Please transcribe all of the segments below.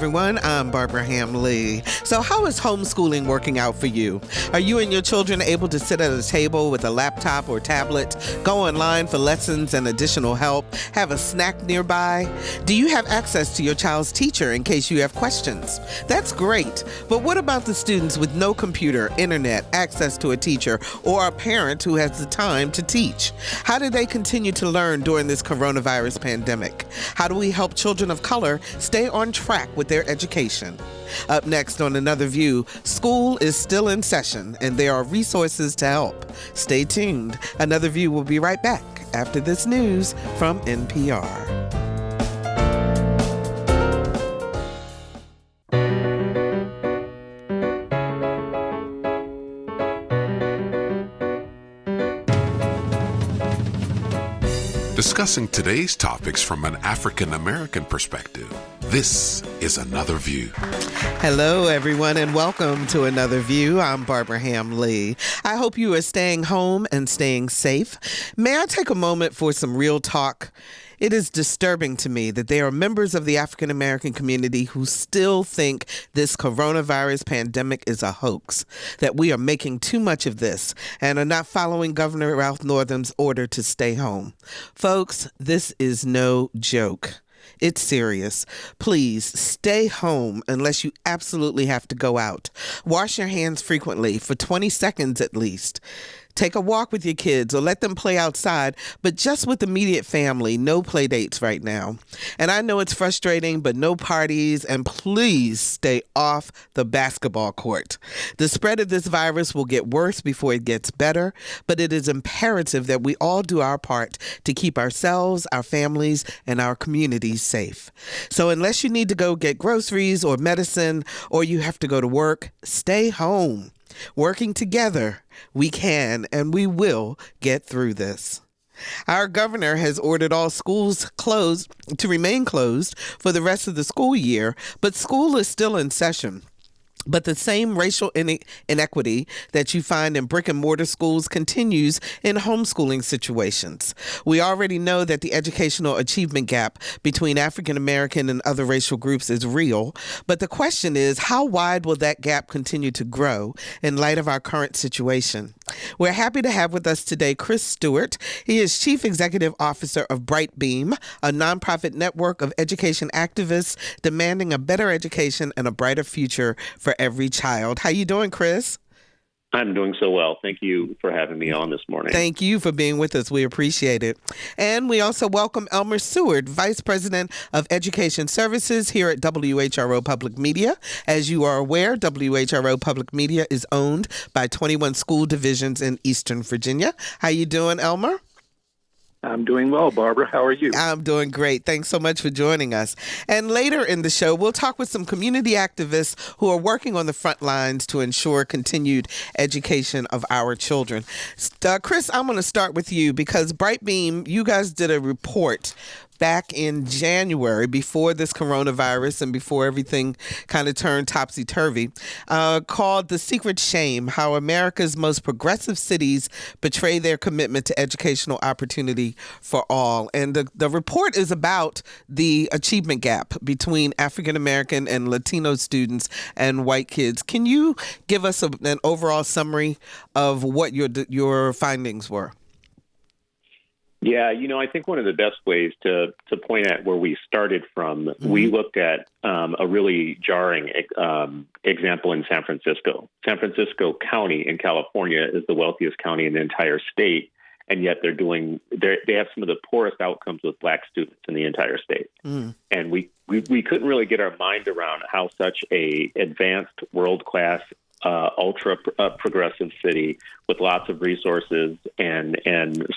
everyone. I'm Barbara Ham-Lee. So how is homeschooling working out for you? Are you and your children able to sit at a table with a laptop or tablet, go online for lessons and additional help, have a snack nearby? Do you have access to your child's teacher in case you have questions? That's great. But what about the students with no computer, internet, access to a teacher, or a parent who has the time to teach? How do they continue to learn during this coronavirus pandemic? How do we help children of color stay on track with their education? Up next on Another View, school is still in session and there are resources to help. Stay tuned. Another View will be right back after this news from NPR. Discussing today's topics from an African American perspective. This is Another View. Hello, everyone, and welcome to Another View. I'm Barbara Ham-Lee. I hope you are staying home and staying safe. May I take a moment for some real talk? It is disturbing to me that there are members of the African American community who still think this coronavirus pandemic is a hoax, that we are making too much of this and are not following Governor Ralph Northam's order to stay home. Folks, this is no joke. It's serious. Please stay home unless you absolutely have to go out. Wash your hands frequently for 20 seconds at least. Take a walk with your kids or let them play outside, but just with immediate family, no play dates right now. And I know it's frustrating, but no parties, and please stay off the basketball court. The spread of this virus will get worse before it gets better, but it is imperative that we all do our part to keep ourselves, our families, and our communities safe. So unless you need to go get groceries or medicine or you have to go to work, stay home. Working together, we can and we will get through this. Our governor has ordered all schools to remain closed for the rest of the school year, but school is still in session. But the same racial inequity that you find in brick and mortar schools continues in homeschooling situations. We already know that the educational achievement gap between African American and other racial groups is real. But the question is, how wide will that gap continue to grow in light of our current situation? We're happy to have with us today Chris Stewart. He is Chief Executive Officer of Bright Beam, a nonprofit network of education activists demanding a better education and a brighter future for every child. How you doing, Chris? I'm doing so well. Thank you for having me on this morning. Thank you for being with us. We appreciate it. And we also welcome Elmer Seward, Vice President of Education Services here at WHRO Public Media. As you are aware, WHRO Public Media is owned by 21 school divisions in Eastern Virginia. How you doing, Elmer? I'm doing well, Barbara. How are you? I'm doing great. Thanks so much for joining us. And later in the show, we'll talk with some community activists who are working on the front lines to ensure continued education of our children. Chris, I'm going to start with you because Bright Beam, you guys did a report back in January before this coronavirus and before everything kind of turned topsy-turvy, called The Secret Shame, How America's Most Progressive Cities Betray Their Commitment to Educational Opportunity for All. And the report is about the achievement gap between African American and Latino students and white kids. Can you give us an overall summary of what your findings were? Yeah, I think one of the best ways to point at where we started from, we looked at a really jarring example in San Francisco. San Francisco County in California is the wealthiest county in the entire state, and yet they have some of the poorest outcomes with Black students in the entire state. And we couldn't really get our mind around how such a advanced, world-class, ultra progressive city with lots of resources and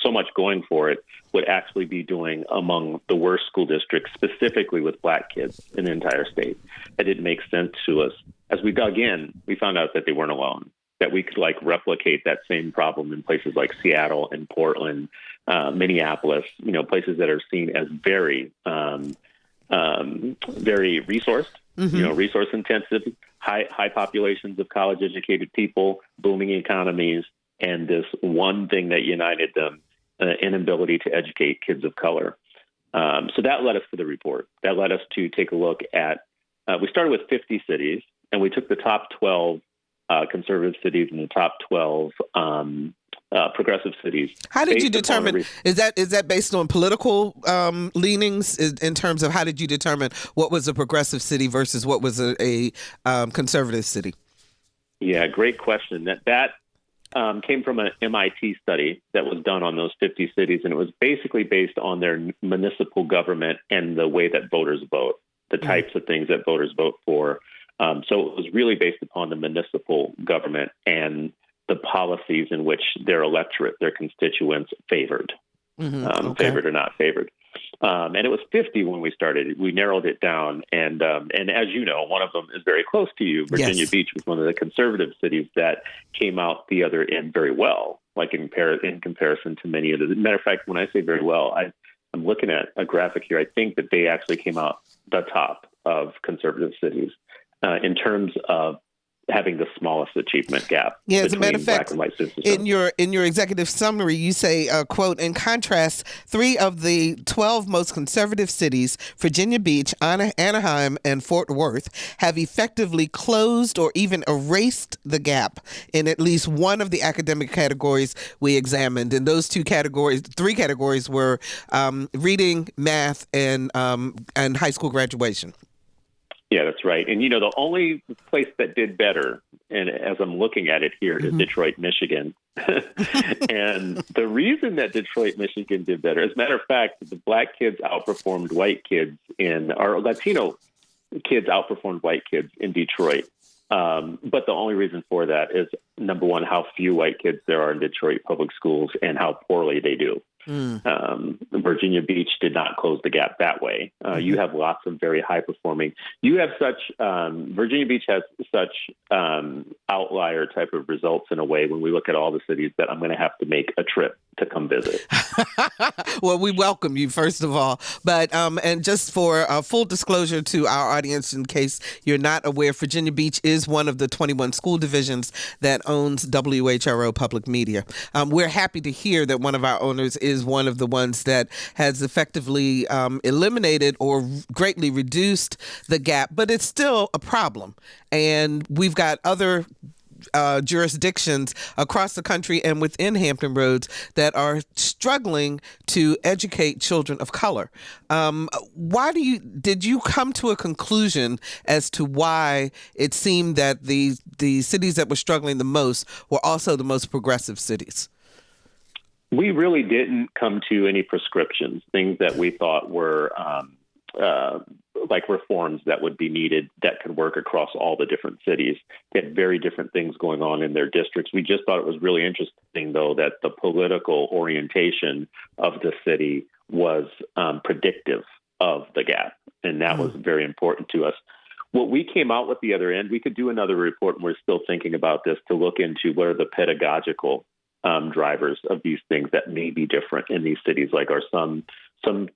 so much going for it would actually be doing among the worst school districts, specifically with Black kids in the entire state. That didn't make sense to us. As we dug in, we found out that they weren't alone, that we could replicate that same problem in places like Seattle and Portland, Minneapolis, places that are seen as very, very resourced, resource intensive, high populations of college-educated people, booming economies, and this one thing that united them, inability to educate kids of color. So that led us to the report. That led us to take a look at we started with 50 cities, and we took the top 12 conservative cities and the top 12 progressive cities. How did you determine? Is that based on political leanings in terms of how did you determine what was a progressive city versus what was a conservative city? Yeah, great question. That came from an MIT study that was done on those 50 cities, and it was basically based on their municipal government and the way that voters vote, the types of things that voters vote for. So it was really based upon the municipal government and the policies in which their electorate, their constituents favored, favored or not favored. And it was 50 when we started. We narrowed it down. And as you know, one of them is very close to you. Virginia Beach was one of the conservative cities that came out the other end very well, like in comparison to many of the. Matter of fact, when I say very well, I'm looking at a graphic here. I think that they actually came out the top of conservative cities in terms of having the smallest achievement gap. Yeah, as a matter of fact, in your executive summary, you say, quote, in contrast, 3 of the 12 most conservative cities, Virginia Beach, Anaheim, and Fort Worth, have effectively closed or even erased the gap in at least one of the academic categories we examined. And those 3 categories were reading, math, and high school graduation. Yeah, that's right. And, the only place that did better, and as I'm looking at it here, is Detroit, Michigan. And the reason that Detroit, Michigan did better, as a matter of fact, the black kids outperformed white kids our Latino kids outperformed white kids in Detroit. But the only reason for that is, number one, how few white kids there are in Detroit public schools and how poorly they do. Virginia Beach did not close the gap that way. You have lots of very high performing. You have Virginia Beach has such outlier type of results in a way when we look at all the cities that I'm going to have to make a trip to come visit. Well, we welcome you, first of all. But and just for full disclosure to our audience, in case you're not aware, Virginia Beach is one of the 21 school divisions that owns WHRO Public Media. We're happy to hear that one of our owners is one of the ones that has effectively eliminated or greatly reduced the gap, but it's still a problem. And we've got other jurisdictions across the country and within Hampton Roads that are struggling to educate children of color. Did you come to a conclusion as to why it seemed that the cities that were struggling the most were also the most progressive cities? We really didn't come to any prescriptions, things that we thought were like reforms that would be needed that could work across all the different cities. They had very different things going on in their districts. We just thought it was really interesting, though, that the political orientation of the city was predictive of the gap, and that was very important to us. What we came out with the other end, we could do another report, and we're still thinking about this, to look into what are the pedagogical drivers of these things that may be different in these cities. Like, are some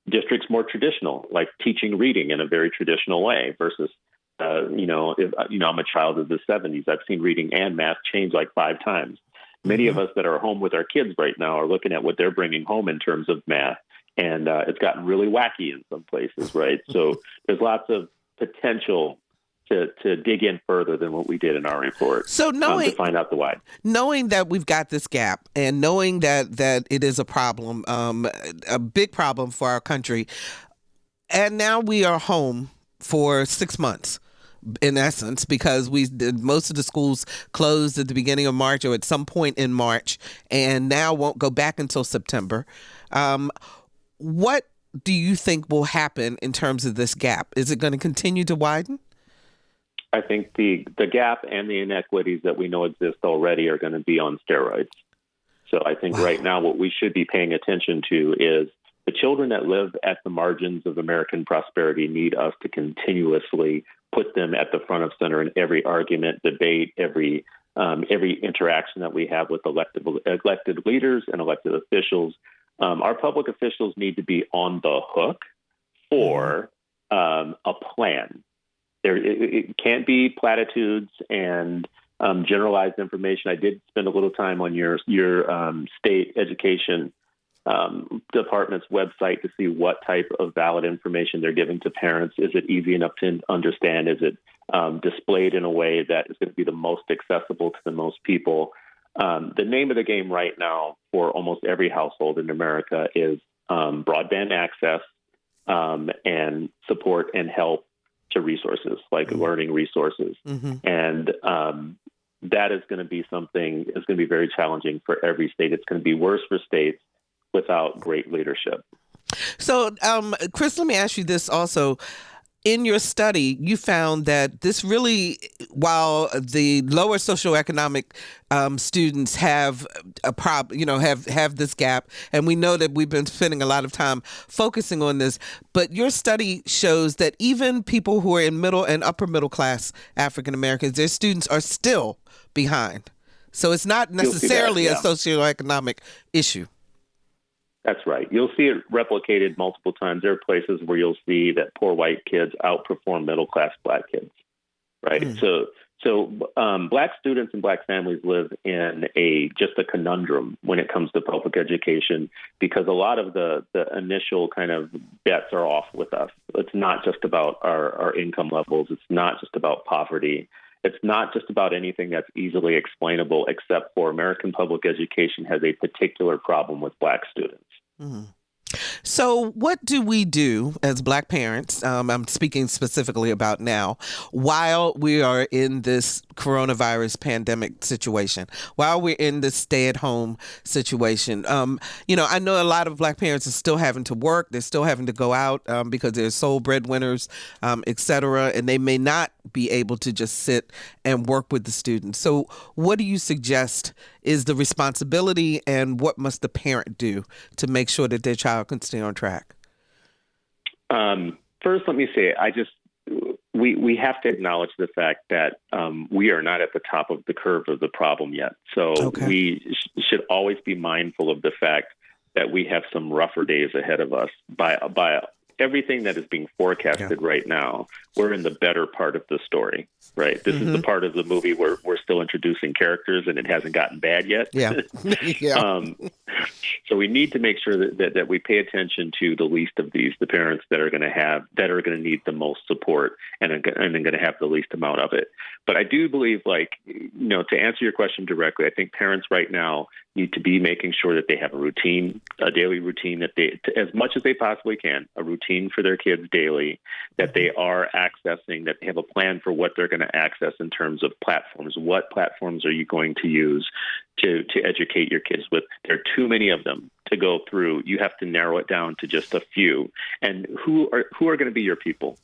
districts more traditional, like teaching reading in a very traditional way versus, I'm a child of the 70s. I've seen reading and math change like 5 times. Many of us that are home with our kids right now are looking at what they're bringing home in terms of math, and it's gotten really wacky in some places, right? So there's lots of potential to dig in further than what we did in our report. So to find out the why. Knowing that we've got this gap and knowing that it is a problem, a big problem for our country, and now we are home for 6 months, in essence, because most of the schools closed at the beginning of March or at some point in March, and now won't go back until September. What do you think will happen in terms of this gap? Is it going to continue to widen? I think the gap and the inequities that we know exist already are going to be on steroids. So I think right now what we should be paying attention to is the children that live at the margins of American prosperity need us to continuously put them at the front of center in every argument, debate, every interaction that we have with elected leaders and elected officials. Our public officials need to be on the hook for a plan. It can't be platitudes and generalized information. I did spend a little time on your state education department's website to see what type of valid information they're giving to parents. Is it easy enough to understand? Is it displayed in a way that is going to be the most accessible to the most people? The name of the game right now for almost every household in America is broadband access and support and help to resources like learning resources. And that is going to be something is going to be very challenging for every state. It's going to be worse for states without great leadership. So, Chris, let me ask you this also. In your study, you found that this really, while the lower socioeconomic students have a problem, have this gap, and we know that we've been spending a lot of time focusing on this, but your study shows that even people who are in middle and upper middle class African Americans, their students are still behind. So it's not necessarily a socioeconomic issue. That's right. You'll see it replicated multiple times. There are places where you'll see that poor white kids outperform middle-class black kids, right? So black students and black families live in just a conundrum when it comes to public education because a lot of the initial kind of bets are off with us. It's not just about our income levels. It's not just about poverty. It's not just about anything that's easily explainable, except for American public education has a particular problem with black students. So what do we do as black parents, I'm speaking specifically about now, while we are in this coronavirus pandemic situation, while we're in this stay-at-home situation? I know a lot of black parents are still having to work. They're still having to go out because they're sole breadwinners, et cetera, and they may not be able to just sit and work with the students. So what do you suggest is the responsibility, and what must the parent do to make sure that their child can stay on track? First, let me say, we have to acknowledge the fact that we are not at the top of the curve of the problem yet. So we should always be mindful of the fact that we have some rougher days ahead of us. By everything that is being forecasted right now, we're in the better part of the story, right? This is the part of the movie where we're still introducing characters and it hasn't gotten bad yet. So we need to make sure that we pay attention to the least of these, the parents that are going to need the most support and are going to have the least amount of it. But I do believe, to answer your question directly, I think parents right now need to be making sure that they have a daily routine, that they, as much as they possibly can, a routine for their kids daily, that they are accessing, that they have a plan for what they're going to access in terms of platforms. What platforms are you going to use to educate your kids with? There are too many of them to go through. You have to narrow it down to just a few. And who are going to be your people?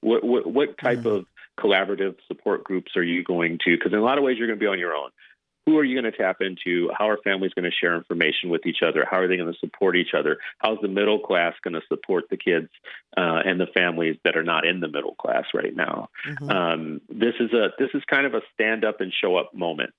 What type of collaborative support groups are you going to? Because in a lot of ways, you're going to be on your own. Who are you going to tap into? How are families going to share information with each other? How are they going to support each other? How's the middle class going to support the kids and the families that are not in the middle class right now? This is kind of a stand up and show up moment.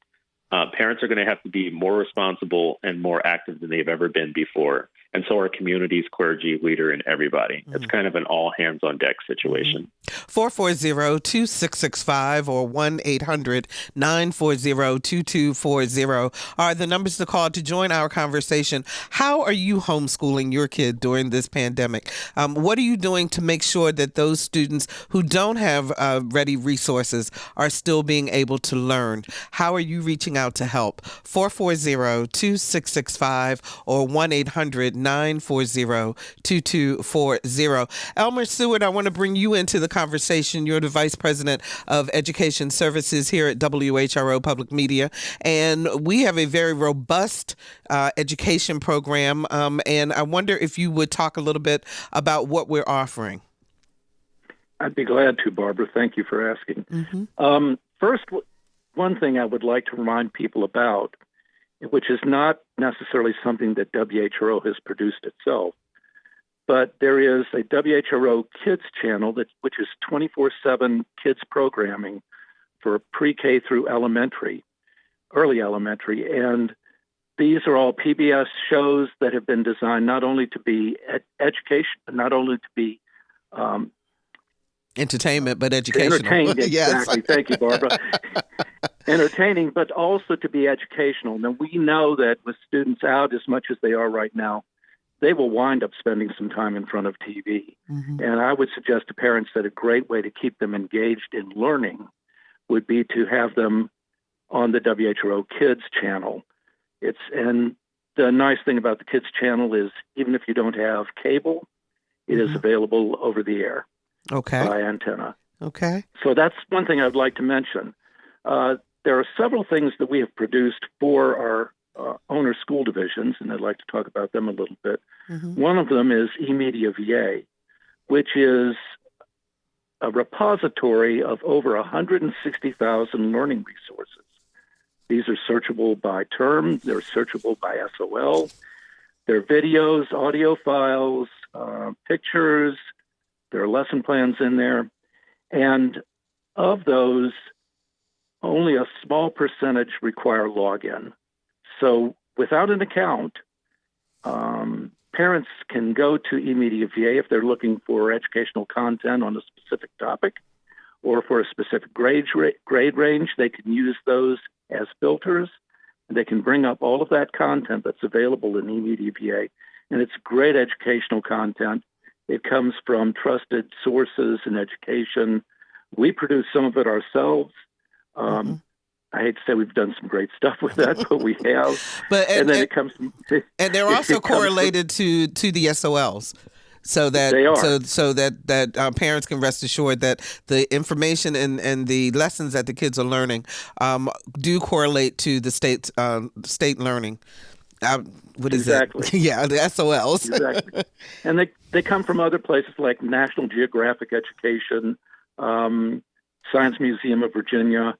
Parents are going to have to be more responsible and more active than they've ever been before. And so are communities, clergy, leader, and everybody. It's kind of an all-hands-on-deck situation. 440-2665 or 1-800-940-2240 are the numbers to call to join our conversation. How are you homeschooling your kid during this pandemic? What are you doing to make sure that those students who don't have ready resources are still being able to learn? How are you reaching out to help? 440-2665 or 1-800-940-2240. Elmer Seward, I want to bring you into the conversation. You're the Vice President of Education Services here at WHRO Public Media, and we have a very robust education program, and I wonder if you would talk a little bit about what we're offering. I'd be glad to, Barbara. Thank you for asking. First, one thing I would like to remind people about, which is not necessarily something that WHRO has produced itself, but there is a WHRO Kids channel which is 24/7 kids programming for pre-K through early elementary, and these are all PBS shows that have been designed not only to be education, not only to be entertainment, but educational. Entertained, exactly. Yes. Thank you, Barbara. Entertaining, but also to be educational. Now, we know that with students out as much as they are right now, they will wind up spending some time in front of TV. And I would suggest to parents that a great way to keep them engaged in learning would be to have them on the WHRO Kids channel. And the nice thing about the Kids channel is even if you don't have cable, it is available over the air by antenna. Okay. So that's one thing I'd like to mention. There are several things that we have produced for our owner school divisions, and I'd like to talk about them a little bit. One of them is eMedia VA, which is a repository of over 160,000 learning resources. These are searchable by term, they're searchable by SOL, they're videos, audio files, pictures, there are lesson plans in there, and of those, only a small percentage require login. So without an account, parents can go to eMedia VA if they're looking for educational content on a specific topic or for a specific grade range. They can use those as filters, and they can bring up all of that content that's available in eMedia VA. And it's great educational content. It comes from trusted sources in education. We produce some of it ourselves. I hate to say we've done some great stuff with that, but we have. And then it comes from, and they're also correlated to the SOLs, so that they are. so that parents can rest assured that the information and the lessons that the kids are learning do correlate to the state learning. What is exactly. that? Yeah, the SOLs. Exactly. And they come from other places like National Geographic Education, Science Museum of Virginia.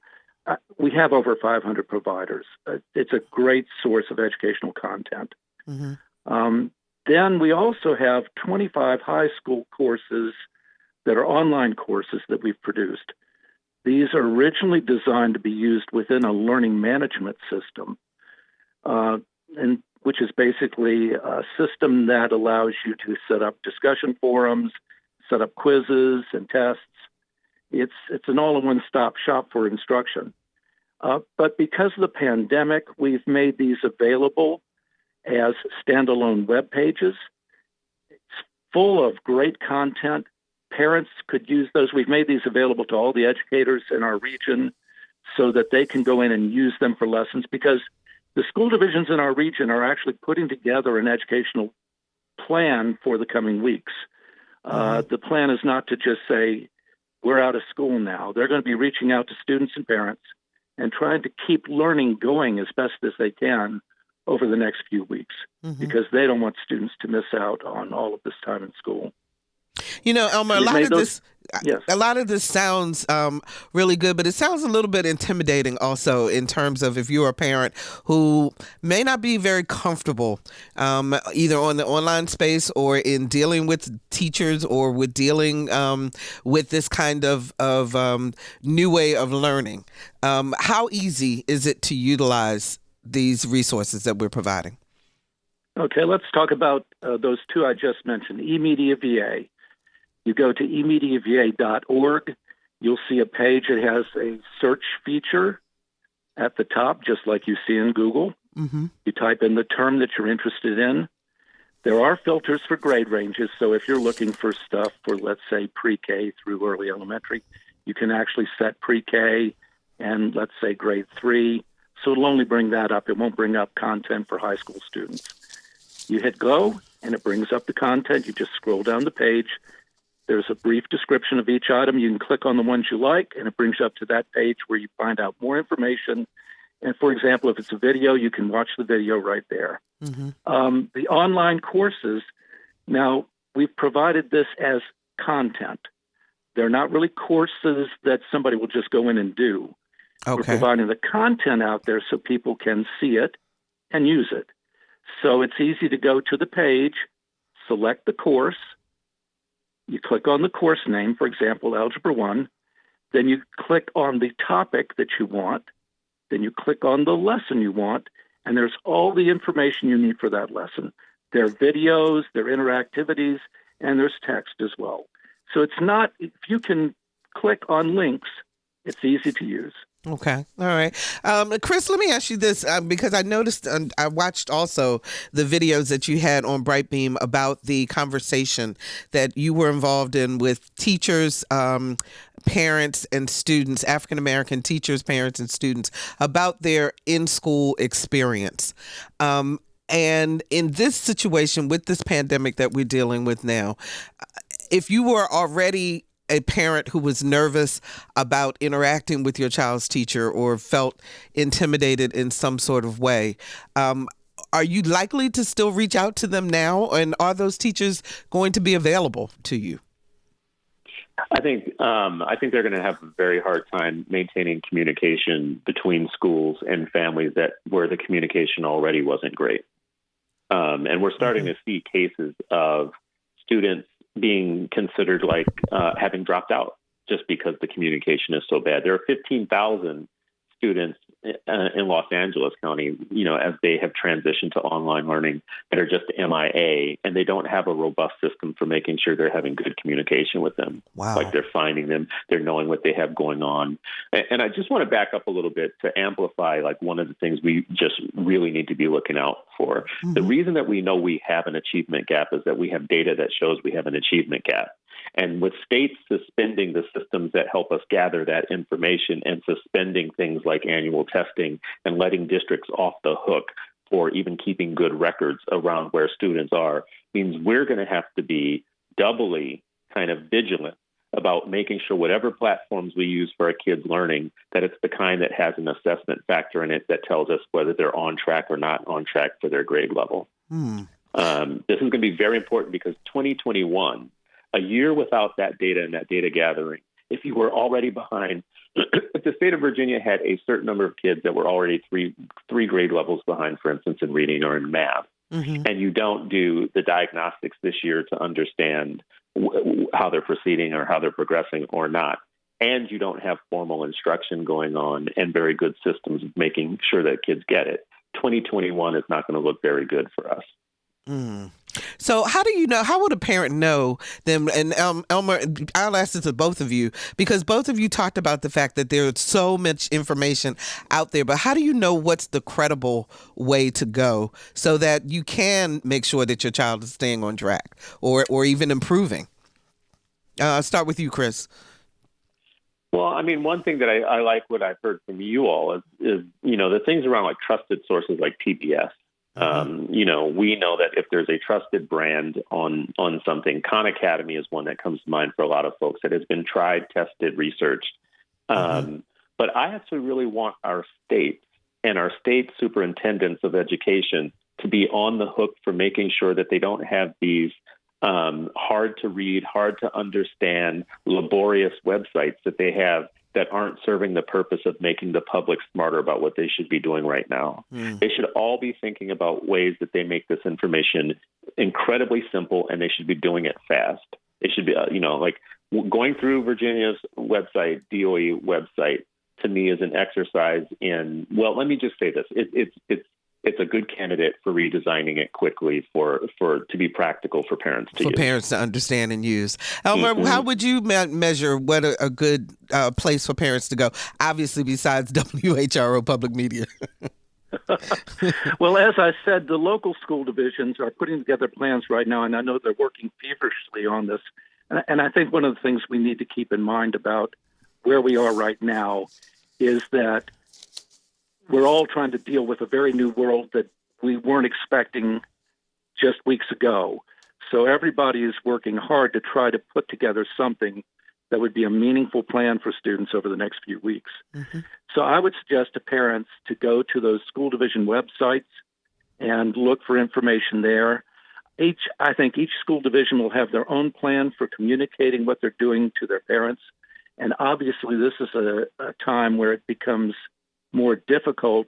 We have over 500 providers. It's a great source of educational content. Then we also have 25 high school courses that are online courses that we've produced. These are originally designed to be used within a learning management system, and which is basically a system that allows you to set up discussion forums, set up quizzes and tests. It's an all-in-one stop shop for instruction. But because of the pandemic, we've made these available as standalone web pages. It's full of great content. Parents could use those. We've made these available to all the educators in our region so that they can go in and use them for lessons, because the school divisions in our region are actually putting together an educational plan for the coming weeks. The plan is not to just say, we're out of school now. They're going to be reaching out to students and parents and trying to keep learning going as best as they can over the next few weeks, because they don't want students to miss out on all of this time in school. You know, Elmer, a lot of this sounds really good, but it sounds a little bit intimidating also in terms of if you're a parent who may not be very comfortable either on the online space or in dealing with teachers or with dealing with this kind of new way of learning. How easy is it to utilize these resources that we're providing? Okay, let's talk about those two I just mentioned, eMedia VA. You go to emediava.org, you'll see a page that has a search feature at the top, just like you see in Google. You type in the term that you're interested in. There are filters for grade ranges, so if you're looking for stuff for, let's say, pre-K through early elementary, you can actually set pre-K and, let's say, grade 3. So it'll only bring that up. It won't bring up content for high school students. You hit go, and it brings up the content. You just scroll down the page. There's a brief description of each item. You can click on the ones you like, and it brings you up to that page where you find out more information. And, for example, if it's a video, you can watch the video right there. The online courses, now, we've provided this as content. They're not really courses that somebody will just go in and do. We're providing the content out there so people can see it and use it. So it's easy to go to the page, select the course, you click on the course name, for example, Algebra 1, then you click on the topic that you want, then you click on the lesson you want, and there's all the information you need for that lesson. There are videos, there are interactivities, and there's text as well. So it's not, if you can click on links, It's easy to use. Okay. All right. Chris, let me ask you this, because I noticed, I watched also the videos that you had on Brightbeam about the conversation that you were involved in with teachers, parents and students, African-American teachers, parents and students, about their in-school experience. And in this situation with this pandemic that we're dealing with now, if you were already a parent who was nervous about interacting with your child's teacher or felt intimidated in some sort of way, are you likely to still reach out to them now? And are those teachers going to be available to you? I think they're going to have a very hard time maintaining communication between schools and families where the communication already wasn't great. And we're starting to see cases of students being considered like having dropped out just because the communication is so bad. There are 15,000 students in Los Angeles County, as they have transitioned to online learning, that are just MIA, and they don't have a robust system for making sure they're having good communication with them. Wow. Like they're finding them, they're knowing what they have going on. And I just want to back up a little bit to amplify like one of the things we just really need to be looking out for. Mm-hmm. The reason that we know we have an achievement gap is that we have data that shows we have an achievement gap. And with states suspending the systems that help us gather that information and suspending things like annual testing and letting districts off the hook for even keeping good records around where students are, means we're going to have to be doubly kind of vigilant about making sure whatever platforms we use for our kids' learning, that it's the kind that has an assessment factor in it that tells us whether they're on track or not on track for their grade level. This is going to be very important because 2021, a year without that data and that data gathering, if you were already behind, if the state of Virginia had a certain number of kids that were already three grade levels behind, for instance, in reading or in math, and you don't do the diagnostics this year to understand how they're proceeding or how they're progressing or not, and you don't have formal instruction going on and very good systems of making sure that kids get it, 2021 is not going to look very good for us. So how would a parent know them? And Elmer, I'll ask this to both of you, because both of you talked about the fact that there's so much information out there, but how do you know what's the credible way to go so that you can make sure that your child is staying on track or even improving? I'll start with you, Chris. Well, I mean, one thing that I like what I've heard from you all is the things around like trusted sources like PBS. We know that if there's a trusted brand on something, Khan Academy is one that comes to mind for a lot of folks that has been tried, tested, researched. But I actually really want our states and our state superintendents of education to be on the hook for making sure that they don't have these hard to read, hard to understand, laborious websites that they have that aren't serving the purpose of making the public smarter about what they should be doing right now. They should all be thinking about ways that they make this information incredibly simple, and they should be doing it fast. It should be, like going through Virginia's website, DOE website, to me is an exercise in, well, let me just say this. It's a good candidate for redesigning it quickly to be practical for parents to use. For parents to understand and use. Elmer, how would you measure what a good place for parents to go? Obviously, besides WHRO Public Media. Well, as I said, the local school divisions are putting together plans right now, and I know they're working feverishly on this. And I think one of the things we need to keep in mind about where we are right now is that we're all trying to deal with a very new world that we weren't expecting just weeks ago. So everybody is working hard to try to put together something that would be a meaningful plan for students over the next few weeks. So I would suggest to parents to go to those school division websites and look for information there. I think each school division will have their own plan for communicating what they're doing to their parents. And obviously, this is a time where it becomes more difficult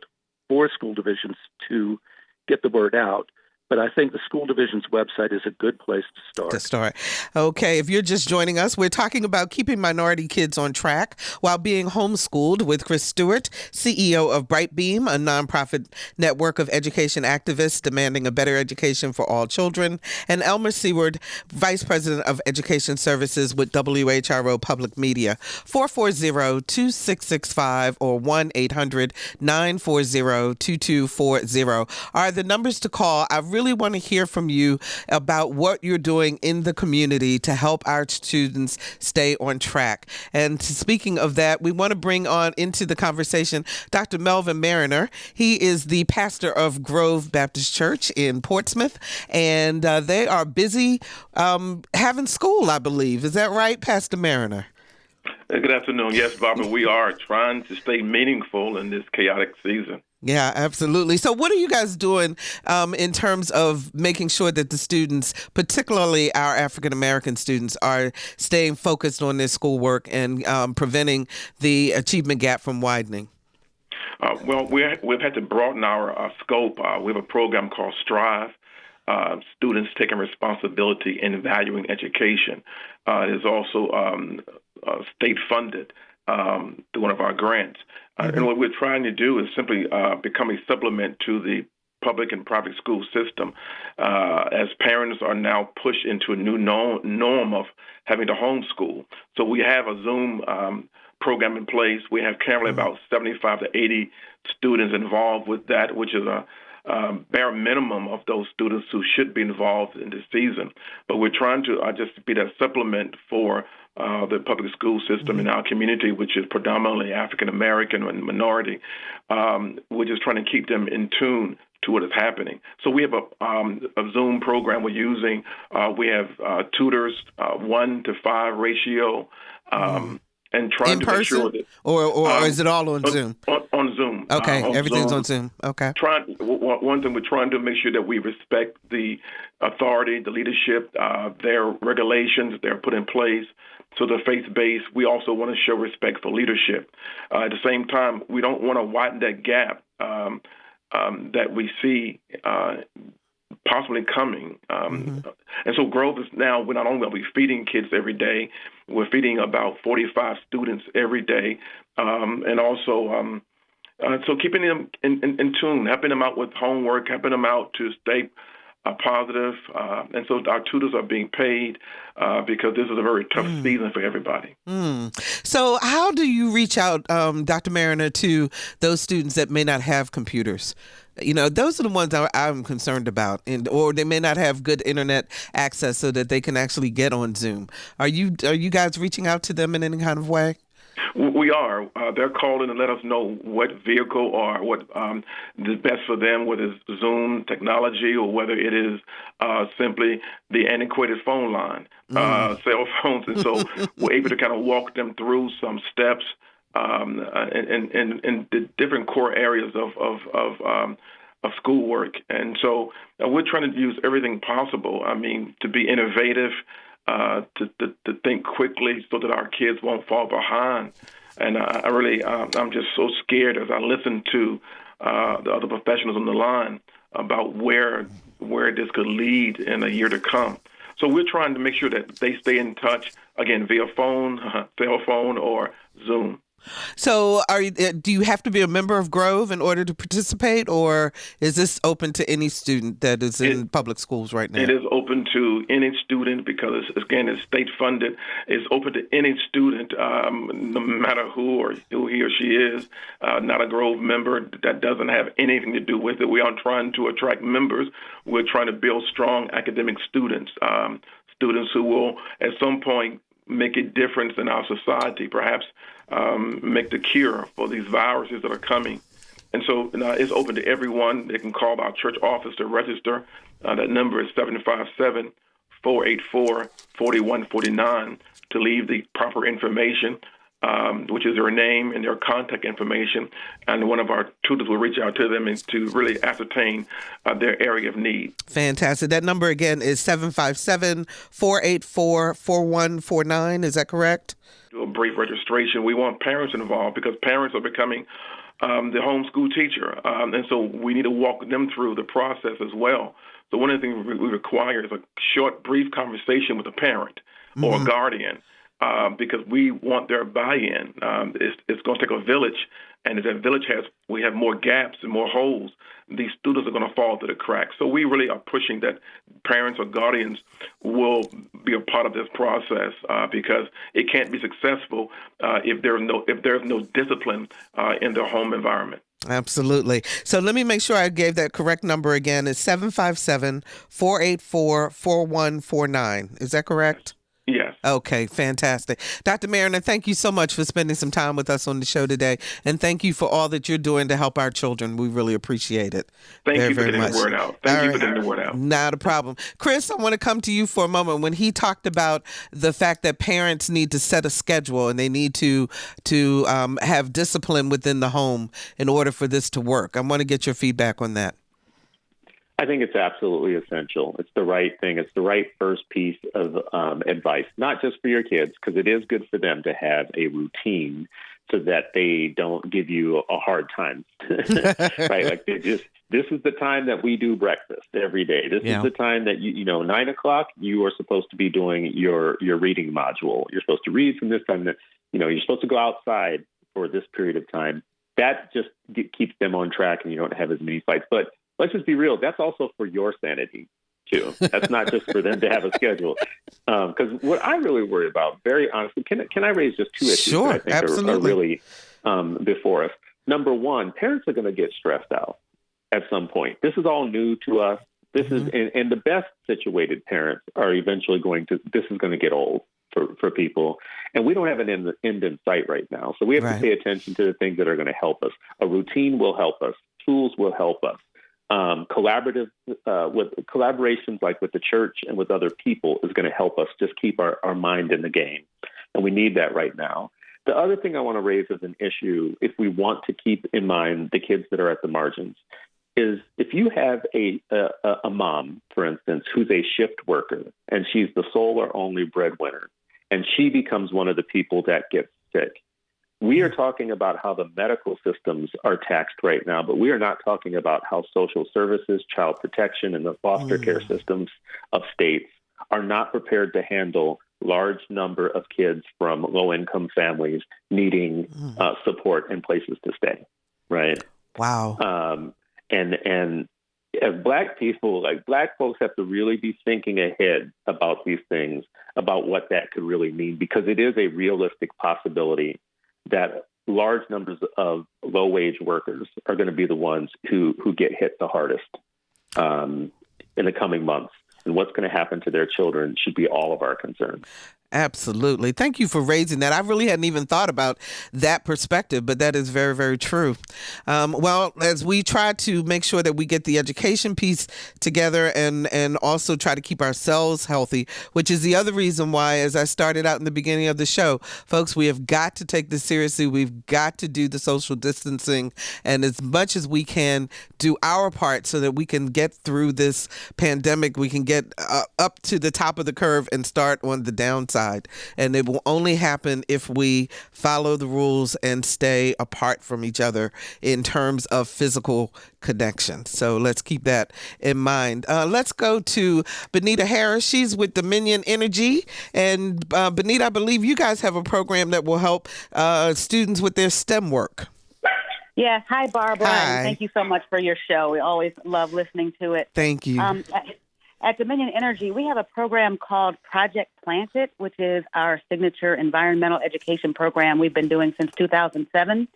for school divisions to get the word out. But I think the school division's website is a good place to start. Okay, if you're just joining us, we're talking about keeping minority kids on track while being homeschooled with Chris Stewart, CEO of Brightbeam, a nonprofit network of education activists demanding a better education for all children, and Elmer Seward, Vice President of Education Services with WHRO Public Media. 440-2665 or 1-800-940-2240 are the numbers to call. I really want to hear from you about what you're doing in the community to help our students stay on track. And speaking of that, we want to bring on into the conversation Dr. Melvin Mariner. He is the pastor of Grove Baptist Church in Portsmouth, and they are busy having school, I believe. Is that right, Pastor Mariner? Good afternoon. Yes, Barbara, we are trying to stay meaningful in this chaotic season. Yeah, absolutely. So what are you guys doing in terms of making sure that the students, particularly our African-American students, are staying focused on their schoolwork and preventing the achievement gap from widening? Well, we've had to broaden our scope. We have a program called Strive, students taking responsibility in valuing education. It is also state-funded through one of our grants. And what we're trying to do is simply become a supplement to the public and private school system as parents are now pushed into a new norm of having to homeschool. So we have a Zoom program in place. We have currently about 75 to 80 students involved with that, which is a bare minimum of those students who should be involved in this season. But we're trying to just be that supplement for the public school system in our community, which is predominantly African-American and minority. We're just trying to keep them in tune to what is happening. So we have a Zoom program we're using. We have tutors, 1-to-5 ratio, and trying in to person? make sure that... Or is it all on Zoom? On Zoom. Okay, everything's on Zoom. Okay. One thing we're trying to make sure that we respect the authority, the leadership, their regulations they're put in place. So the faith-based, we also want to show respect for leadership. At the same time, we don't want to widen that gap that we see possibly coming. And so Grove is now, we're not only going to be feeding kids every day, we're feeding about 45 students every day. And also, so keeping them in tune, helping them out with homework, helping them out to stay positive. And so our tutors are being paid because this is a very tough season for everybody. So how do you reach out, Dr. Mariner, to those students that may not have computers? You know, those are the ones I'm concerned about, or they may not have good internet access so that they can actually get on Zoom. Are you guys reaching out to them in any kind of way? We are. They're calling and let us know what vehicle or what is best for them, whether it's Zoom technology or whether it is simply the antiquated phone line, cell phones. And so we're able to kind of walk them through some steps and the different core areas of schoolwork. And so we're trying to use everything possible, to be innovative, to think quickly so that our kids won't fall behind. And I'm just so scared as I listen to the other professionals on the line about where this could lead in a year to come. So we're trying to make sure that they stay in touch, again, via phone, cell phone, or Zoom. So do you have to be a member of Grove in order to participate, or is this open to any student that is in public schools right now? It is open to any student because, again, it's state-funded. It's open to any student, no matter who he or she is, not a Grove member. That doesn't have anything to do with it. We aren't trying to attract members. We're trying to build strong academic students, students who will, at some point, make a difference in our society, perhaps make the cure for these viruses that are coming. And so it's open to everyone. They can call our church office to register. That number is 757-484-4149 to leave the proper information, which is their name and their contact information. And one of our tutors will reach out to them and to really ascertain their area of need. Fantastic. That number again is 757-484-4149. Is that correct? Do a brief registration. We want parents involved because parents are becoming the homeschool teacher. And so we need to walk them through the process as well. So one of the things we require is a short, brief conversation with a parent or a guardian, because we want their buy-in. It's going to take a village, and if that village we have more gaps and more holes, these students are going to fall through the cracks. So we really are pushing that parents or guardians will be a part of this process, because it can't be successful if there's no discipline in their home environment. Absolutely. So let me make sure I gave that correct number again. It's 757-484-4149. Is that correct? Yes. Okay, fantastic. Dr. Mariner, thank you so much for spending some time with us on the show today. And thank you for all that you're doing to help our children. We really appreciate it. Thank very, you for very getting much. the word out. Thank you for getting the word out. Not a problem. Chris, I want to come to you for a moment. When he talked about the fact that parents need to set a schedule and they need to have discipline within the home in order for this to work, I want to get your feedback on that. I think it's absolutely essential. It's the right thing. It's the right first piece of advice, not just for your kids, because it is good for them to have a routine so that they don't give you a hard time, right? Like this is the time that we do breakfast every day. This is the time that, 9 o'clock, you are supposed to be doing your reading module. You're supposed to read from this time that, you're supposed to go outside for this period of time. That just keeps them on track and you don't have as many fights. But let's just be real. That's also for your sanity, too. That's not just for them to have a schedule. Because what I really worry about, very honestly, can I raise just two issues that I think are really before us? Number one, parents are going to get stressed out at some point. This is all new to us. This is, and the best situated parents are eventually this is going to get old for people. And we don't have an end in sight right now. So we have to pay attention to the things that are going to help us. A routine will help us. Tools will help us. Collaborations like with the church and with other people is going to help us just keep our mind in the game. And we need that right now. The other thing I want to raise as an issue, if we want to keep in mind the kids that are at the margins, is if you have a mom, for instance, who's a shift worker and she's the sole or only breadwinner, and she becomes one of the people that gets sick. We are talking about how the medical systems are taxed right now, but we are not talking about how social services, child protection, and the foster care systems of states are not prepared to handle large number of kids from low-income families needing support and places to stay, right? Wow. And as Black people, Black folks have to really be thinking ahead about these things, about what that could really mean, because it is a realistic possibility that large numbers of low-wage workers are going to be the ones who get hit the hardest in the coming months. And what's going to happen to their children should be all of our concern. Absolutely. Thank you for raising that. I really hadn't even thought about that perspective, but that is very, very true. Well, as we try to make sure that we get the education piece together and also try to keep ourselves healthy, which is the other reason why, as I started out in the beginning of the show, folks, we have got to take this seriously. We've got to do the social distancing and as much as we can do our part so that we can get through this pandemic. We can get up to the top of the curve and start on the downside. And it will only happen if we follow the rules and stay apart from each other in terms of physical connection. So let's keep that in mind. Let's go to Benita Harris. She's with Dominion Energy. And Benita, I believe you guys have a program that will help students with their STEM work. Yes. Hi, Barbara. Hi. And thank you so much for your show. We always love listening to it. Thank you. At Dominion Energy, we have a program called Project Plant It, which is our signature environmental education program we've been doing since 2007.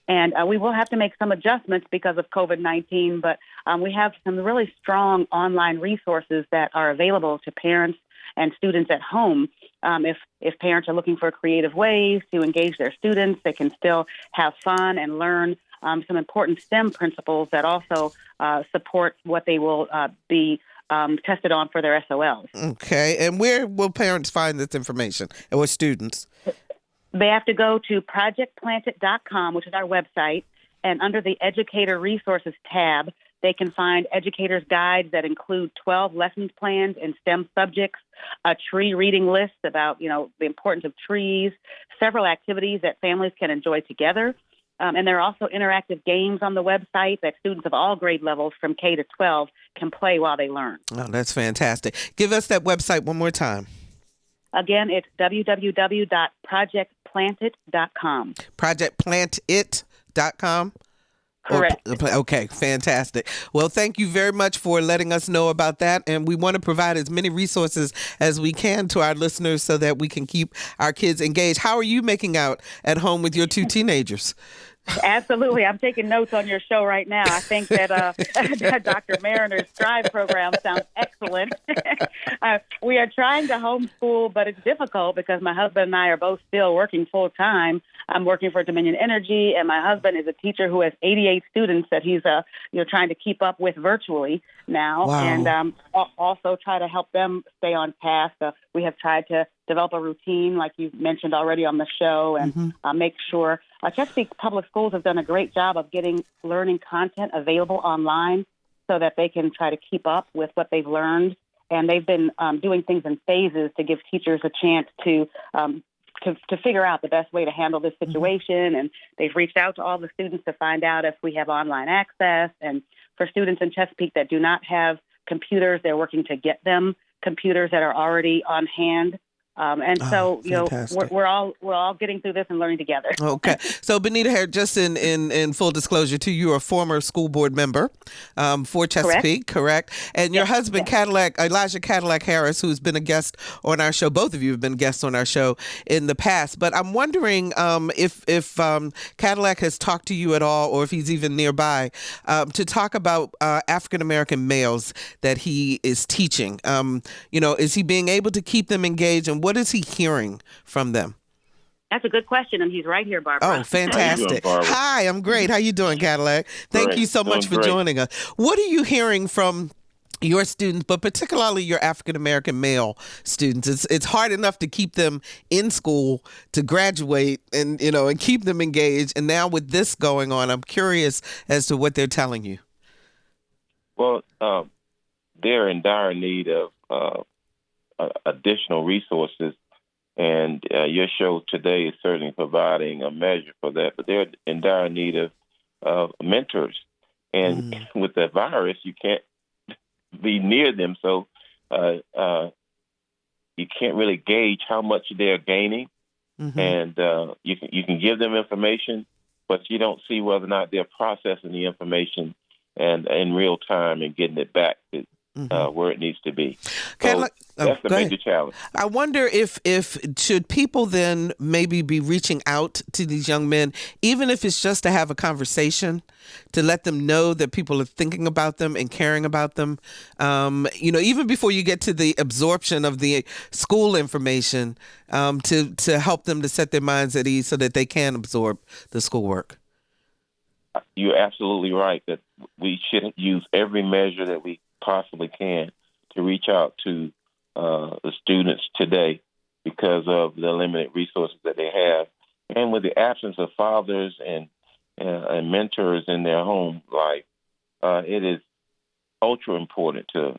And we will have to make some adjustments because of COVID-19, but we have some really strong online resources that are available to parents and students at home. If parents are looking for creative ways to engage their students, they can still have fun and learn some important STEM principles that also support what they will be tested on for their SOLs. Okay. And where will parents find this information or students? They have to go to projectplantit.com, which is our website, and under the Educator Resources tab, they can find educators' guides that include 12 lessons plans in STEM subjects, a tree reading list about, the importance of trees, several activities that families can enjoy together, And there are also interactive games on the website that students of all grade levels from K to 12 can play while they learn. Oh, that's fantastic. Give us that website one more time. Again, it's www.projectplantit.com. Projectplantit.com? Correct. Okay, fantastic. Well, thank you very much for letting us know about that. And we want to provide as many resources as we can to our listeners so that we can keep our kids engaged. How are you making out at home with your two teenagers? Absolutely. I'm taking notes on your show right now. I think that Dr. Mariner's Strive program sounds excellent. We are trying to homeschool, but it's difficult because my husband and I are both still working full time. I'm working for Dominion Energy, and my husband is a teacher who has 88 students that he's trying to keep up with virtually now. Wow. And also try to help them stay on task. We have tried to develop a routine, like you mentioned already on the show, and make sure Chesapeake Public Schools have done a great job of getting learning content available online so that they can try to keep up with what they've learned. And they've been doing things in phases to give teachers a chance to figure out the best way to handle this situation. And they've reached out to all the students to find out if we have online access. And for students in Chesapeake that do not have computers, they're working to get them computers that are already on hand. So, we're all getting through this and learning together. Okay. So, Benita Harris, just in full disclosure to you, are a former school board member for Chesapeake, correct? And your husband, Elijah Cadillac Harris, who's been a guest on our show. Both of you have been guests on our show in the past. But I'm wondering if Cadillac has talked to you at all, or if he's even nearby, to talk about African-American males that he is teaching. Is he being able to keep them engaged, and what is he hearing from them? That's a good question, and he's right here, Barbara. Oh, fantastic. How you doing, Hi, I'm great. How you doing, Cadillac? Thank you so much for joining us. What are you hearing from your students, but particularly your African-American male students? It's hard enough to keep them in school, to graduate, and keep them engaged. And now with this going on, I'm curious as to what they're telling you. Well, they're in dire need of additional resources, and your show today is certainly providing a measure for that. But they're in dire need of mentors, and with the virus, you can't be near them, so you can't really gauge how much they're gaining, and you can give them information, but you don't see whether or not they're processing the information and in real time and getting it back where it needs to be. So that's the major challenge. I wonder if should people then maybe be reaching out to these young men, even if it's just to have a conversation, to let them know that people are thinking about them and caring about them. Even before you get to the absorption of the school information, to help them to set their minds at ease so that they can absorb the schoolwork. You're absolutely right that we should use every measure that we possibly can to reach out to the students today because of the limited resources that they have, and with the absence of fathers and mentors in their home life, it is ultra important to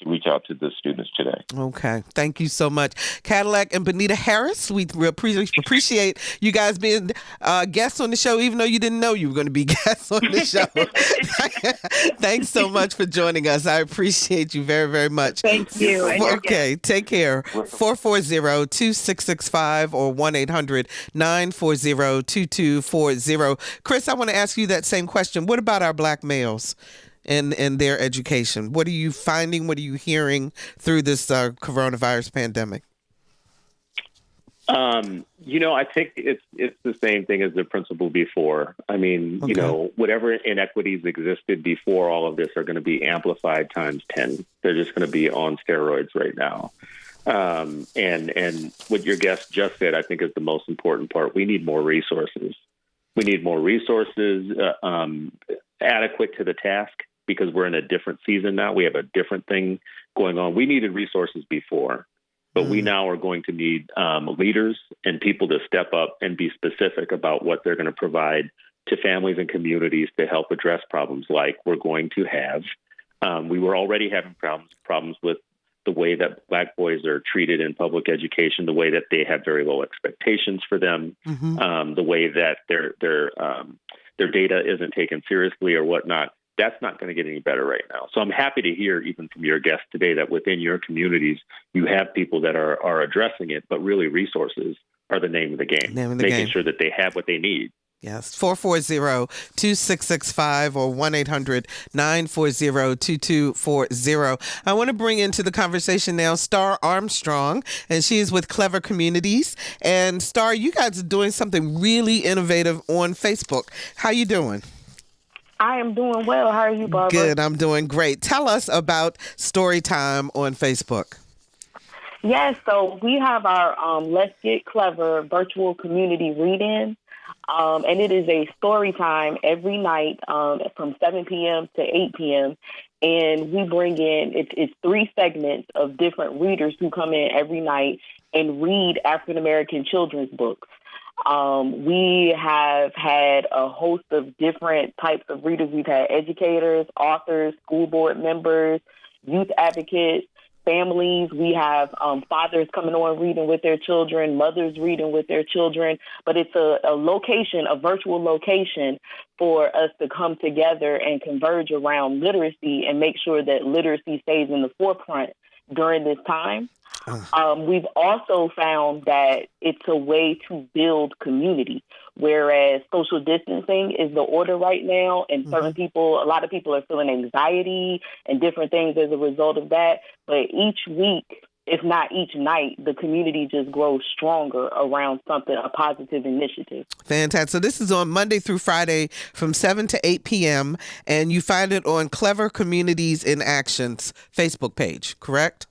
reach out to the students today. Okay. Thank you so much. Cadillac and Benita Harris, we appreciate you guys being guests on the show, even though you didn't know you were going to be guests on the show. Thanks so much for joining us. I appreciate you very, very much. Thank you. Okay. Take care. 440-2665 or 1-800-940-2240. Chris, I want to ask you that same question. What about our Black males and their education? What are you finding? What are you hearing through this coronavirus pandemic? I think it's the same thing as the principle before. I mean, whatever inequities existed before all of this are going to be amplified times 10. They're just going to be on steroids right now. And what your guest just said, I think, is the most important part. We need more resources. We need more resources adequate to the task, because we're in a different season now. We have a different thing going on. We needed resources before, but we now are going to need leaders and people to step up and be specific about what they're going to provide to families and communities to help address problems like we're going to have. We were already having problems with the way that Black boys are treated in public education, the way that they have very low expectations for them, the way that their data isn't taken seriously or whatnot. That's not going to get any better right now. So I'm happy to hear, even from your guests today, that within your communities, you have people that are addressing it, but really resources are the name of the game, making sure that they have what they need. Yes, 440-2665 or 1-800-940-2240. I want to bring into the conversation now Star Armstrong, and she is with Clever Communities. And Star, you guys are doing something really innovative on Facebook. How you doing? I am doing well. How are you, Barbara? Good, I'm doing great. Tell us about Storytime on Facebook. Yes, so we have our Let's Get Clever virtual community read-in. And it is a story time every night from 7 p.m. to 8 p.m. And we bring in, it's 3 segments of different readers who come in every night and read African-American children's books. We have had a host of different types of readers. We've had educators, authors, school board members, youth advocates, families. We have fathers coming on reading with their children, mothers reading with their children. But it's a location, a virtual location for us to come together and converge around literacy and make sure that literacy stays in the forefront during this time. We've also found that it's a way to build community, whereas social distancing is the order right now, and a lot of people are feeling anxiety and different things as a result of that. But each week, if not each night, the community just grows stronger around something, a positive initiative. Fantastic. So this is on Monday through Friday from 7 to 8 p.m., and you find it on Clever Communities in Action's Facebook page, correct?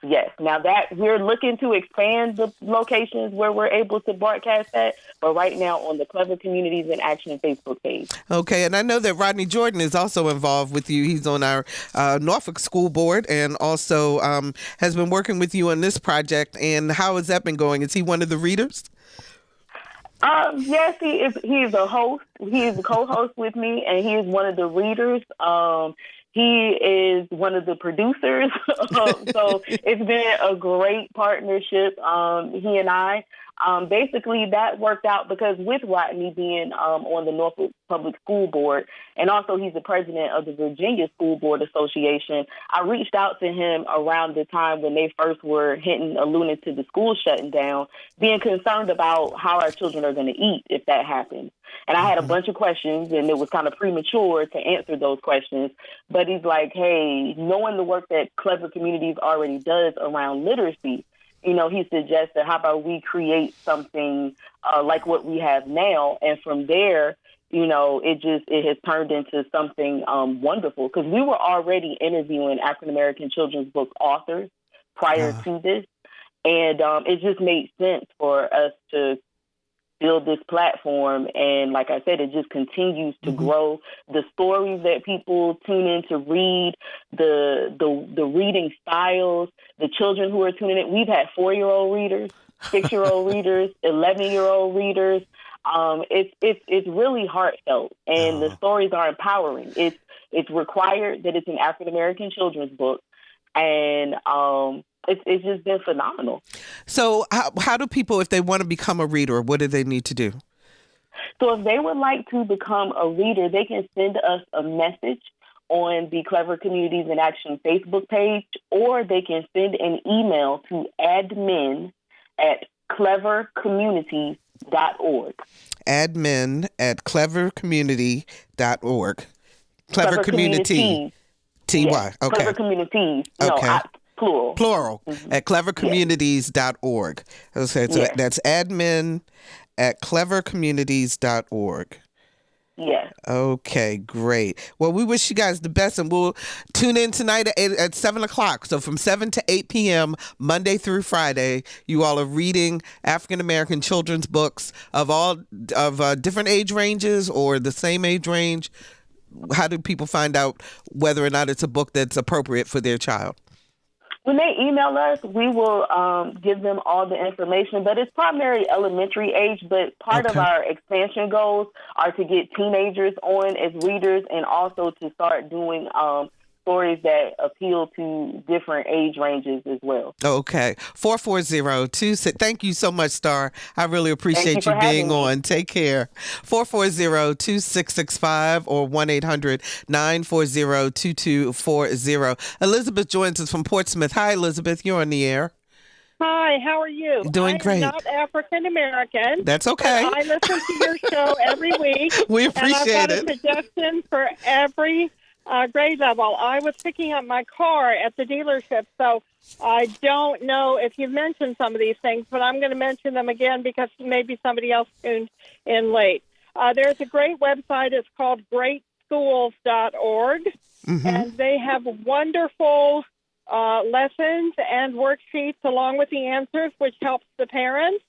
Yes. Now that we're looking to expand the locations where we're able to broadcast that, but right now on the Clever Communities in Action Facebook page. Okay, and I know that Rodney Jordan is also involved with you. He's on our Norfolk School Board and also has been working with you on this project. And how has that been going? Is he one of the readers? Yes, he is. He's a host. He is a co-host with me, and he is one of the readers. He is one of the producers, so it's been a great partnership, he and I. Basically, that worked out because with Rodney being on the Norfolk Public School Board, and also he's the president of the Virginia School Board Association, I reached out to him around the time when they first were alluding to the school shutting down, being concerned about how our children are going to eat if that happens. And I had a bunch of questions, and it was kind of premature to answer those questions. But he's like, hey, knowing the work that Clever Communities already does around literacy, he suggested, how about we create something like what we have now? And from there, it has turned into something wonderful, because we were already interviewing African-American children's book authors prior to this. And it just made sense for us to build this platform. And like I said, it just continues to grow. The stories that people tune in to read, the reading styles, the children who are tuning in. We've had 4-year-old readers, 6-year-old readers, 11-year-old readers. It's really heartfelt, and the stories are empowering. It's required that it's an African-American children's book, and it's just been phenomenal. So how do people, if they want to become a reader, what do they need to do? So if they would like to become a reader, they can send us a message on the Clever Communities in Action Facebook page, or they can send an email to admin@clevercommunities.org. admin@clevercommunity.org. Clever Community. T-Y. Okay. Clever Communities. Okay. Plural. At clevercommunities.org. Okay, so that's admin@clevercommunities.org. Yes. Okay, great. Well, we wish you guys the best, and we'll tune in tonight at 7 o'clock. So from 7 to 8 p.m., Monday through Friday, you all are reading African-American children's books of different age ranges or the same age range. How do people find out whether or not it's a book that's appropriate for their child? When they email us, we will give them all the information, but it's primarily elementary age. But part of our expansion goals are to get teenagers on as readers, and also to start doing stories that appeal to different age ranges as well. Okay. 440-26. Thank you so much, Star. I really appreciate you being on. Take care. 440-2665 or 1-800-940-2240. Elizabeth joins us from Portsmouth. Hi, Elizabeth. You're on the air. Hi, how are you? Doing great. I'm not African American. That's okay. I listen to your show every week. We appreciate it. And I've got a suggestion for every grade level. I was picking up my car at the dealership, so I don't know if you've mentioned some of these things, but I'm going to mention them again because maybe somebody else tuned in late. There's a great website. It's called greatschools.org, and they have wonderful lessons and worksheets along with the answers, which helps the parents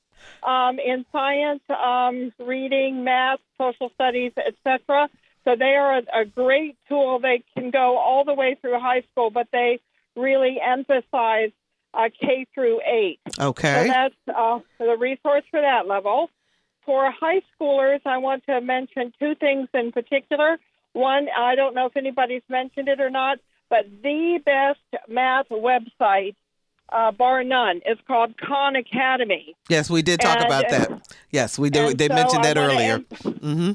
in science, reading, math, social studies, etc. So they are a great tool. They can go all the way through high school, but they really emphasize K through 8. Okay. So that's the resource for that level. For high schoolers, I want to mention two things in particular. One, I don't know if anybody's mentioned it or not, but the best math website, bar none, is called Khan Academy. Yes, we did talk about that. Yes, we did. They mentioned that earlier.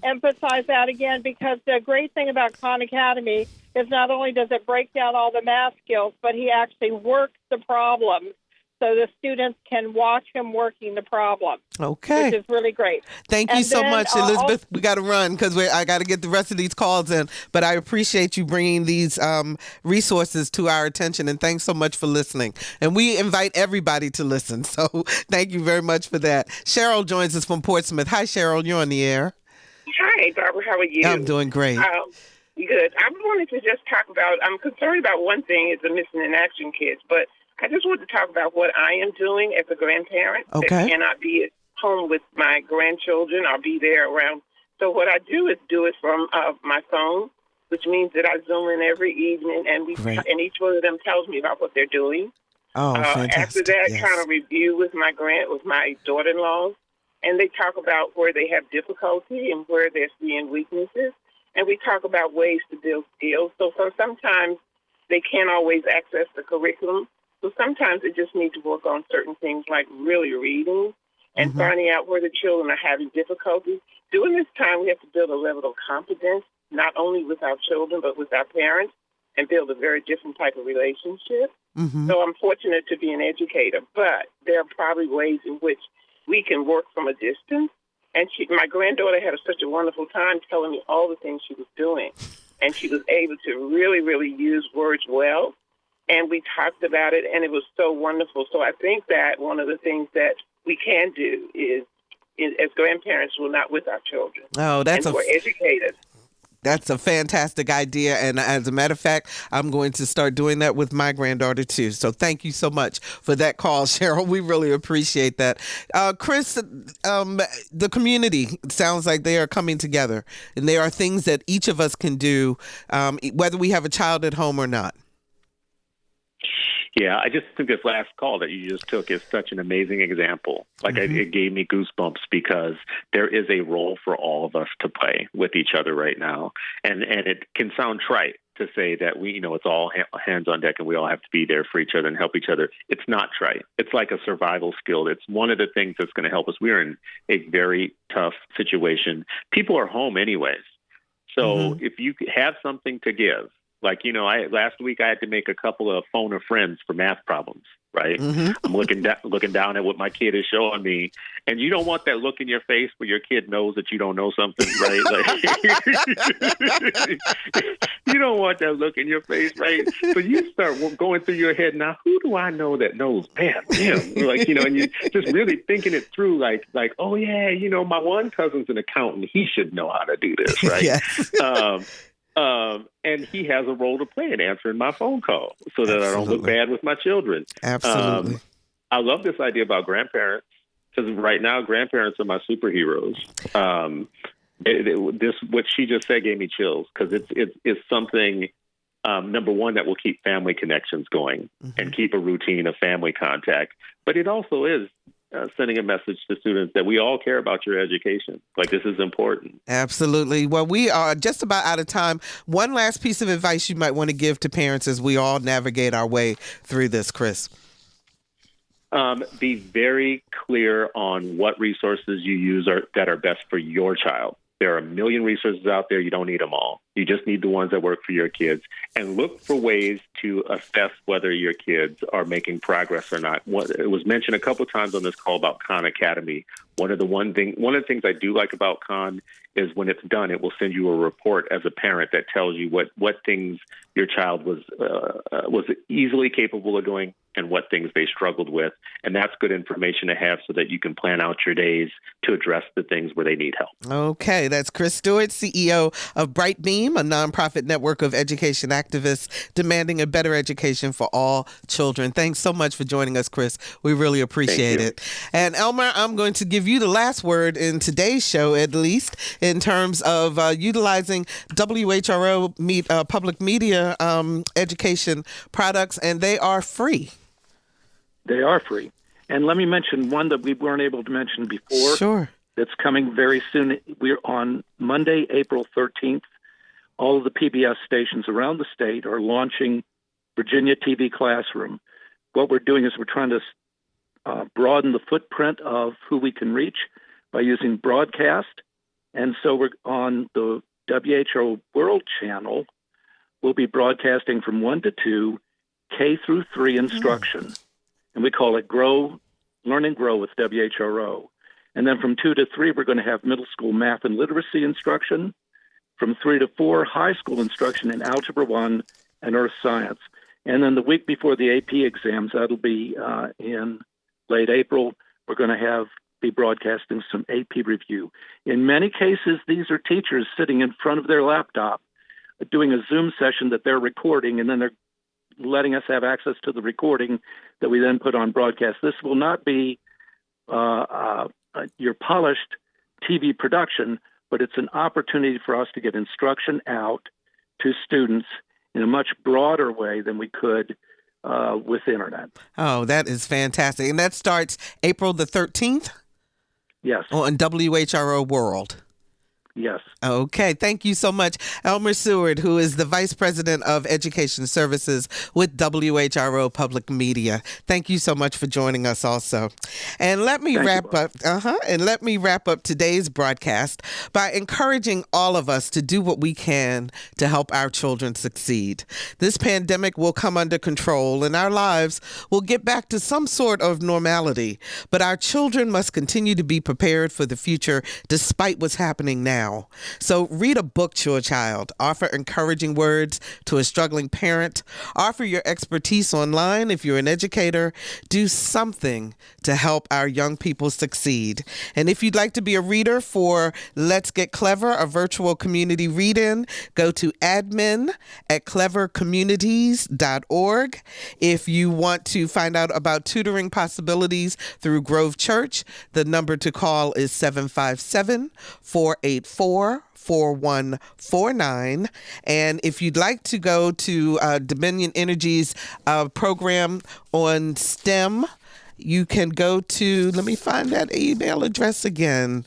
Emphasize that again, because the great thing about Khan Academy is not only does it break down all the math skills, but he actually works the problems so the students can watch him working the problem. Okay. Which is really great. Thank you so much, Elizabeth. We got to run because I got to get the rest of these calls in. But I appreciate you bringing these resources to our attention, and thanks so much for listening. And we invite everybody to listen. So thank you very much for that. Cheryl joins us from Portsmouth. Hi, Cheryl. You're on the air. Hi, Barbara. How are you? I'm doing great. Good. I wanted to just talk about, I'm concerned about one thing is the missing in action kids, but I just want to talk about what I am doing as a grandparent. Okay. That cannot be at home with my grandchildren. I'll be there around. So what I do is do it from my phone, which means that I Zoom in every evening, and and each one of them tells me about what they're doing. Oh, fantastic. After that, kind of review with my daughter-in-laws, and they talk about where they have difficulty and where they're seeing weaknesses, and we talk about ways to build skills. So sometimes they can't always access the curriculum. So sometimes they just need to work on certain things like really reading and finding out where the children are having difficulty. During this time, we have to build a level of confidence, not only with our children, but with our parents, and build a very different type of relationship. So I'm fortunate to be an educator, but there are probably ways in which we can work from a distance. And my granddaughter had such a wonderful time telling me all the things she was doing. And she was able to really, really use words well. And we talked about it, and it was so wonderful. So I think that one of the things that we can do is as grandparents, we're not with our children. Oh, we're educators. That's a fantastic idea. And as a matter of fact, I'm going to start doing that with my granddaughter, too. So thank you so much for that call, Cheryl. We really appreciate that. Chris, the community sounds like they are coming together. And there are things that each of us can do, whether we have a child at home or not. Yeah, I just think this last call that you just took is such an amazing example. Like, it gave me goosebumps because there is a role for all of us to play with each other right now. And it can sound trite to say that it's all hands on deck and we all have to be there for each other and help each other. It's not trite. It's like a survival skill. It's one of the things that's going to help us. We're in a very tough situation. People are home anyways. So if you have something to give, like, last week I had to make a couple of phone a friends for math problems, right? I'm looking down at what my kid is showing me, and you don't want that look in your face where your kid knows that you don't know something, right? Like, you don't want that look in your face, right? So you start going through your head, now, who do I know that knows math? Like, and you're just really thinking it through, like, oh, yeah, my one cousin's an accountant. He should know how to do this, right? Yes. And he has a role to play in answering my phone call so that I don't look bad with my children. Absolutely. I love this idea about grandparents because right now grandparents are my superheroes. What she just said gave me chills because it's something, number one, that will keep family connections going and keep a routine of family contact. But it also is sending a message to students that we all care about your education. Like, this is important. Absolutely. Well, we are just about out of time. One last piece of advice you might want to give to parents as we all navigate our way through this, Chris. Be very clear on what resources you use that are best for your child. There are a million resources out there. You don't need them all. You just need the ones that work for your kids. And look for ways to assess whether your kids are making progress or not. It was mentioned a couple of times on this call about Khan Academy. One of the things I do like about Khan is when it's done, it will send you a report as a parent that tells you what things your child was easily capable of doing and what things they struggled with. And that's good information to have so that you can plan out your days to address the things where they need help. Okay, that's Chris Stewart, CEO of Bright Beam, a nonprofit network of education activists demanding a better education for all children. Thanks so much for joining us, Chris. We really appreciate it. And Elmer, I'm going to give you the last word in today's show, at least in terms of utilizing WHRO Public Media education products, and they are free. They are free. And let me mention one that we weren't able to mention before. Sure. That's coming very soon. We're on Monday, April 13th. All of the PBS stations around the state are launching Virginia TV Classroom. What we're doing is we're trying to broaden the footprint of who we can reach by using broadcast. And so we're on the WHRO World Channel. We'll be broadcasting from 1 to 2, K through 3 instruction. And we call it Learn and Grow with WHRO. And then from 2 to 3, we're going to have middle school math and literacy instruction. From 3 to 4, high school instruction in Algebra 1 and Earth Science. And then the week before the AP exams, that'll be in late April, we're going to be broadcasting some AP review. In many cases, these are teachers sitting in front of their laptop doing a Zoom session that they're recording, and then they're letting us have access to the recording that we then put on broadcast. This will not be your polished TV production, but it's an opportunity for us to get instruction out to students in a much broader way than we could with the internet. Oh, that is fantastic. And that starts April the 13th? Yes. On WHRO World. Yes. Okay. Thank you so much. Elmer Seward, who is the Vice President of Education Services with WHRO Public Media. Thank you so much for joining us also. And let me wrap up today's broadcast by encouraging all of us to do what we can to help our children succeed. This pandemic will come under control and our lives will get back to some sort of normality, but our children must continue to be prepared for the future despite what's happening now. So read a book to a child, offer encouraging words to a struggling parent, offer your expertise online if you're an educator, do something to help our young people succeed. And if you'd like to be a reader for Let's Get Clever, a virtual community read-in, go to admin@clevercommunities.org. If you want to find out about tutoring possibilities through Grove Church, the number to call is 757-484-4149. And if you'd like to go to Dominion Energy's program on STEM, you can go to, let me find that email address again.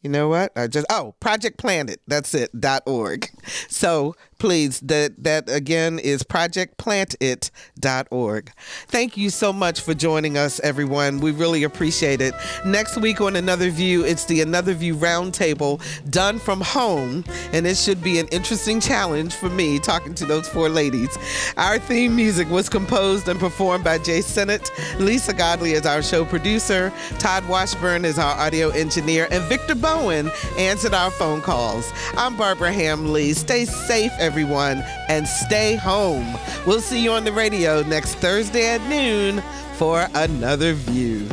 You know what? Project Planet. That's it. .org. So please, that again is projectplantit.org. Thank you so much for joining us, everyone. We really appreciate it. Next week on Another View, it's the Another View Roundtable done from home, and it should be an interesting challenge for me talking to those four ladies. Our theme music was composed and performed by Jay Sennett. Lisa Godley is our show producer. Todd Washburn is our audio engineer, and Victor Bowen answered our phone calls. I'm Barbara Hamley. Stay safe, everyone, and stay home. We'll see you on the radio next Thursday at noon for Another View.